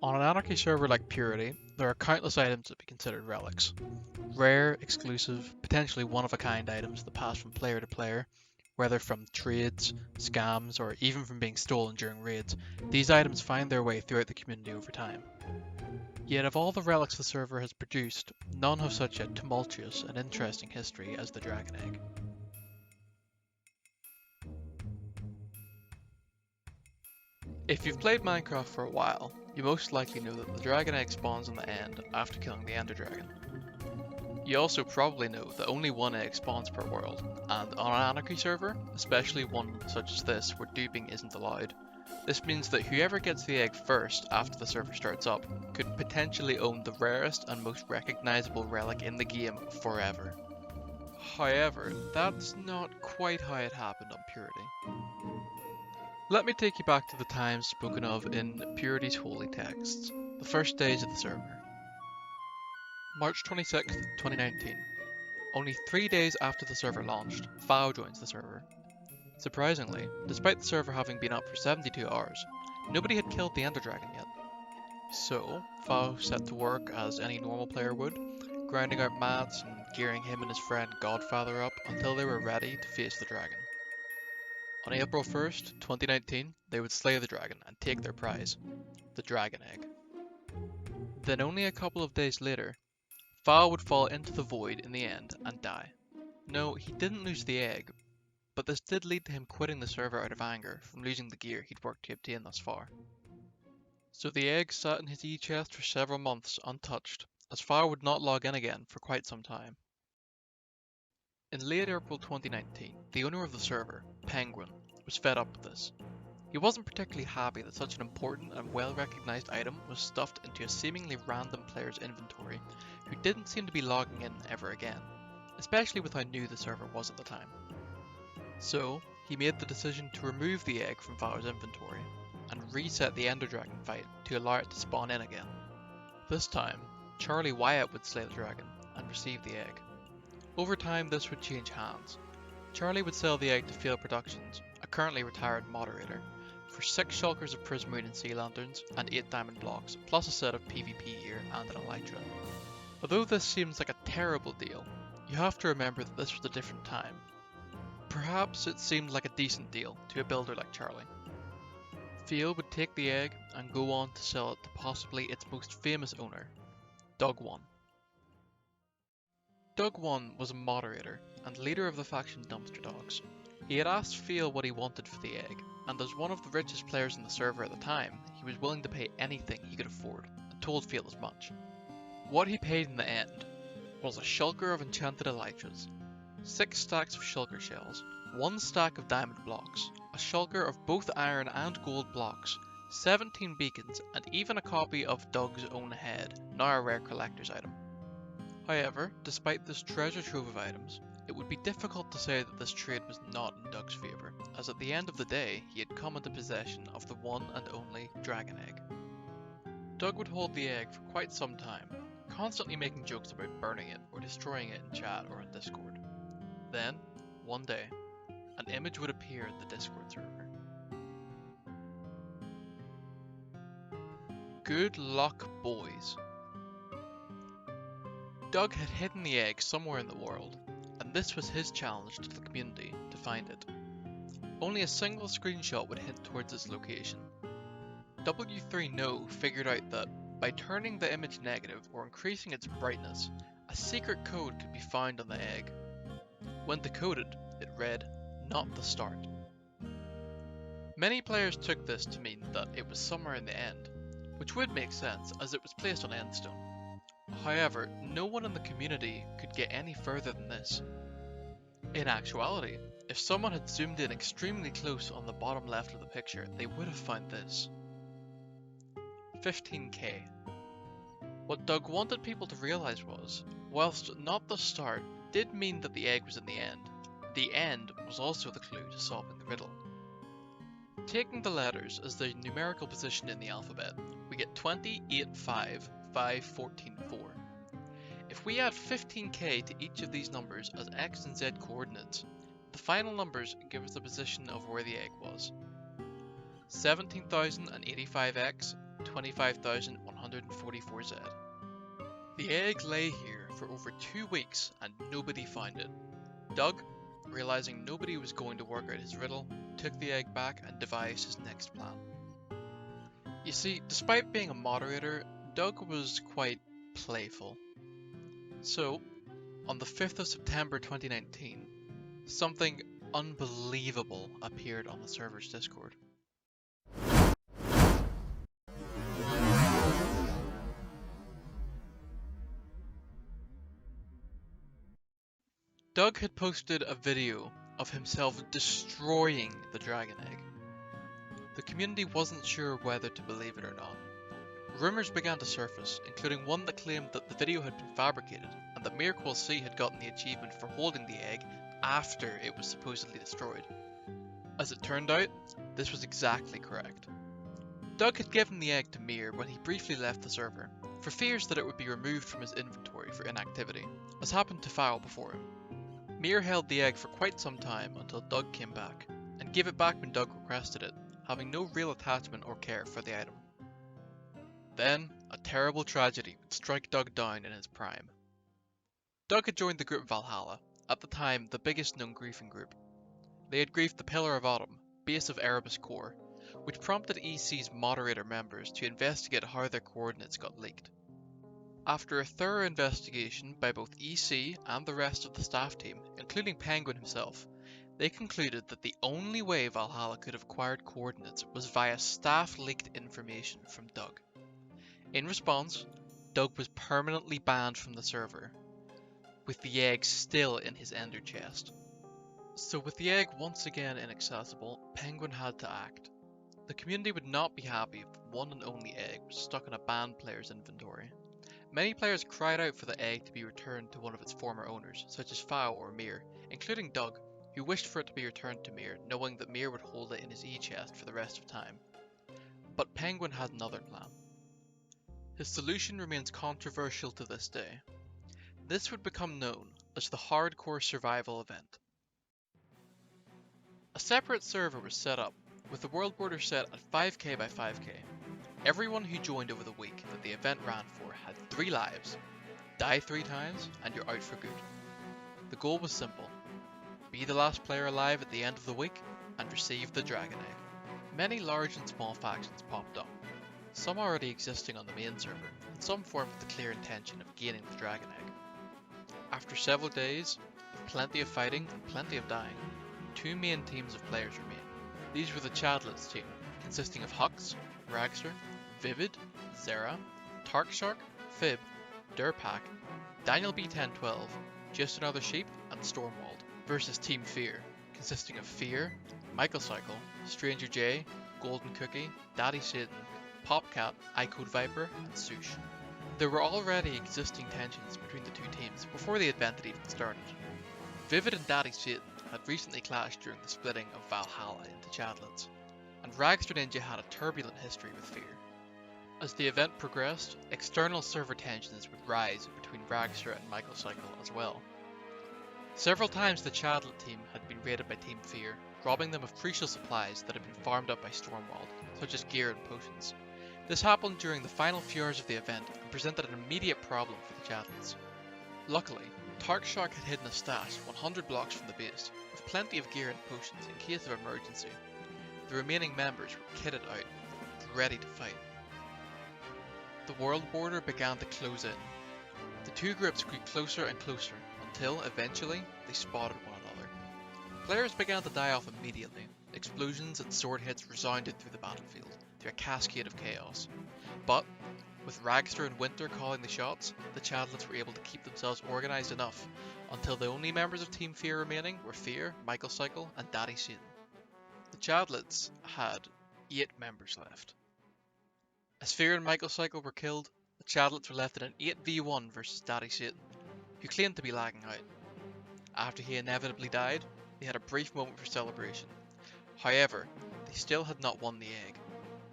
On an anarchy server like Purity, there are countless items that be considered relics. Rare, exclusive, potentially one-of-a-kind items that pass from player to player, whether from trades, scams, or even from being stolen during raids. These items find their way throughout the community over time. Yet of all the relics the server has produced, none have such a tumultuous and interesting history as the Dragon Egg. If you've played Minecraft for a while, you most likely know that the Dragon Egg spawns in the end after killing the Ender Dragon. You also probably know that only one egg spawns per world, and on an Anarchy server, especially one such as this where duping isn't allowed, this means that whoever gets the egg first after the server starts up could potentially own the rarest and most recognizable relic in the game forever. However, that's not quite how it happened on Purity. Let me take you back to the times spoken of in Purity's holy texts, the first days of the server. March 26th, 2019. Only 3 days after the server launched, FAO joins the server. Surprisingly, despite the server having been up for 72 hours, nobody had killed the Ender Dragon yet. So, FAO set to work as any normal player would, grinding out mats and gearing him and his friend Godfather up until they were ready to face the dragon. On April 1st, 2019, they would slay the dragon and take their prize, the Dragon Egg. Then only a couple of days later, FAO would fall into the void in the end and die. No, he didn't lose the egg, but this did lead to him quitting the server out of anger from losing the gear he'd worked to obtain thus far. So the egg sat in his e-chest for several months untouched, as FAO would not log in again for quite some time. In late April 2019, the owner of the server, Penguin, was fed up with this. He wasn't particularly happy that such an important and well-recognised item was stuffed into a seemingly random player's inventory who didn't seem to be logging in ever again, especially with how new the server was at the time. So, he made the decision to remove the egg from FAO's inventory and reset the Ender Dragon fight to allow it to spawn in again. This time, Charlie Wyatt would slay the dragon and receive the egg. Over time this would change hands. Charlie would sell the egg to Fail Productions, a currently retired moderator, for 6 shulkers of Prismarine and Sea Lanterns and 8 diamond blocks, plus a set of PvP gear and an elytra. Although this seems like a terrible deal, you have to remember that this was a different time. Perhaps it seemed like a decent deal to a builder like Charlie. Fail would take the egg and go on to sell it to possibly its most famous owner, DouuG1. DouuG1 was a moderator and leader of the faction Dumpster Dogs. He had asked Fail what he wanted for the egg, and as one of the richest players in the server at the time, he was willing to pay anything he could afford, and told Fail as much. What he paid in the end was a shulker of enchanted elytras, 6 stacks of shulker shells, 1 stack of diamond blocks, a shulker of both iron and gold blocks, 17 beacons, and even a copy of Doug's own head, now a rare collector's item. However, despite this treasure trove of items, it would be difficult to say that this trade was not in Doug's favour, as at the end of the day he had come into possession of the one and only Dragon Egg. Doug would hold the egg for quite some time, constantly making jokes about burning it or destroying it in chat or on Discord. Then, one day, an image would appear in the Discord server. Good luck, boys. Doug had hidden the egg somewhere in the world, and this was his challenge to the community to find it. Only a single screenshot would hint towards its location. W3No figured out that by turning the image negative or increasing its brightness, a secret code could be found on the egg. When decoded, it read, "Not the start." Many players took this to mean that it was somewhere in the end, which would make sense as it was placed on endstone. However, no one in the community could get any further than this. In actuality, if someone had zoomed in extremely close on the bottom left of the picture, they would have found this. 15k. What Doug wanted people to realise was, whilst not the start did mean that the egg was in the end was also the clue to solving the riddle. Taking the letters as their numerical position in the alphabet, we get 20, 8, 5, 5, 14, 4. If we add 15k to each of these numbers as x and z coordinates, the final numbers give us the position of where the egg was. 17,085x, 25,144z. The egg lay here for over 2 weeks and nobody found it. DouuG, realizing nobody was going to work out his riddle, took the egg back and devised his next plan. You see, despite being a moderator, DouuG was quite playful. So, on the 5th of September 2019, something unbelievable appeared on the server's Discord. DouuG had posted a video of himself destroying the dragon egg. The community wasn't sure whether to believe it or not. Rumours began to surface, including one that claimed that the video had been fabricated and that mier had gotten the achievement for holding the egg after it was supposedly destroyed. As it turned out, this was exactly correct. DouuG had given the egg to mier when he briefly left the server, for fears that it would be removed from his inventory for inactivity, as happened to Fowl before him. Mier held the egg for quite some time until DouuG came back, and gave it back when DouuG requested it, having no real attachment or care for the item. Then, a terrible tragedy would strike DouuG down in his prime. DouuG had joined the group Valhalla, at the time the biggest known griefing group. They had griefed the Pillar of Autumn, base of Erebus Core, which prompted EC's moderator members to investigate how their coordinates got leaked. After a thorough investigation by both EC and the rest of the staff team, including Penguin himself, they concluded that the only way Valhalla could have acquired coordinates was via staff-leaked information from DouuG. In response, DouuG was permanently banned from the server, with the egg still in his ender chest. So with the egg once again inaccessible, Penguin had to act. The community would not be happy if the one and only egg was stuck in a banned player's inventory. Many players cried out for the egg to be returned to one of its former owners, such as Fowl or mier, including DouuG, who wished for it to be returned to mier, knowing that mier would hold it in his e-chest for the rest of time. But Penguin had another plan. His solution remains controversial to this day. This would become known as the Hardcore Survival event. A separate server was set up, with the world border set at 5k by 5k. Everyone who joined over the week that the event ran for had 3 lives. Die 3 times and you're out for good. The goal was simple. Be the last player alive at the end of the week and receive the dragon egg. Many large and small factions popped up, some already existing on the main server, and some formed with the clear intention of gaining the dragon egg. After several days, with plenty of fighting and plenty of dying, 2 main teams of players remained. These were the Chadlets team, consisting of Hux, Ragster, Vivid, Zera, tarq, Fib, Durpak, Daniel B1012, Just Another Sheep, and Stormwald, versus Team Fear, consisting of Fear, Michael Cycle, Stranger J, Golden Cookie, Daddy Satan, Popcat, iCode Viper, and Sush. There were already existing tensions between the 2 teams before the event had even started. Vivid and Daddy Satan had recently clashed during the splitting of Valhalla into Chadlets, and Ragster Ninja had a turbulent history with Fear. As the event progressed, external server tensions would rise between Ragster and Michael Cycle as well. Several times the Chadlet team had been raided by Team Fear, robbing them of crucial supplies that had been farmed up by Stormwald, such as gear and potions. This happened during the final few hours of the event and presented an immediate problem for the Chadlets. Luckily, tarq had hidden a stash 100 blocks from the base, with plenty of gear and potions in case of emergency. The remaining members were kitted out, ready to fight. The world border began to close in. The 2 groups grew closer and closer, until, eventually, they spotted one another. Players began to die off immediately. Explosions and sword hits resounded through the battlefield, through a cascade of chaos. But, with Ragster and Winter calling the shots, the Chadlets were able to keep themselves organised enough, until the only members of Team Fear remaining were Fear, Michael Cycle, and Daddy Satan. The Chadlets had 8 members left. As Fear and Michael Cycle were killed, the Chadlets were left in an 8v1 versus Daddy Satan, who claimed to be lagging out. After he inevitably died, they had a brief moment for celebration. However, they still had not won the egg.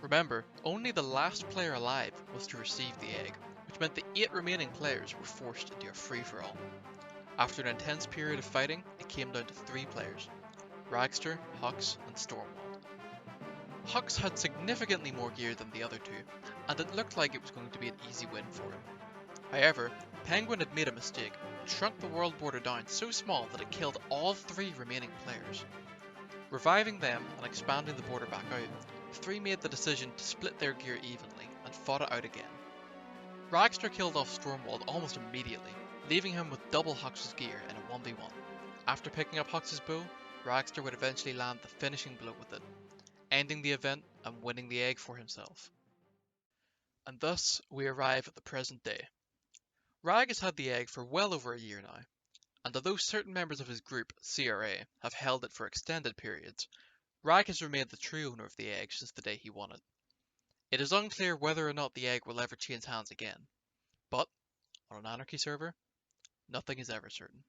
Remember, only the last player alive was to receive the egg, which meant the 8 remaining players were forced into a free-for-all. After an intense period of fighting, it came down to 3 players, Ragster, Hux, and Stormwald. Hux had significantly more gear than the other two, and it looked like it was going to be an easy win for him. However, Penguin had made a mistake and shrunk the world border down so small that it killed all 3 remaining players. Reviving them and expanding the border back out, the 3 made the decision to split their gear evenly and fought it out again. Ragster killed off Stormwald almost immediately, leaving him with double Hux's gear in a 1v1. After picking up Hux's bow, Ragster would eventually land the finishing blow with it, ending the event and winning the egg for himself. And thus we arrive at the present day. Rag has had the egg for well over a year now, and although certain members of his group, CRA, have held it for extended periods, Rag has remained the true owner of the egg since the day he won it. It is unclear whether or not the egg will ever change hands again, but on an Anarchy server, nothing is ever certain.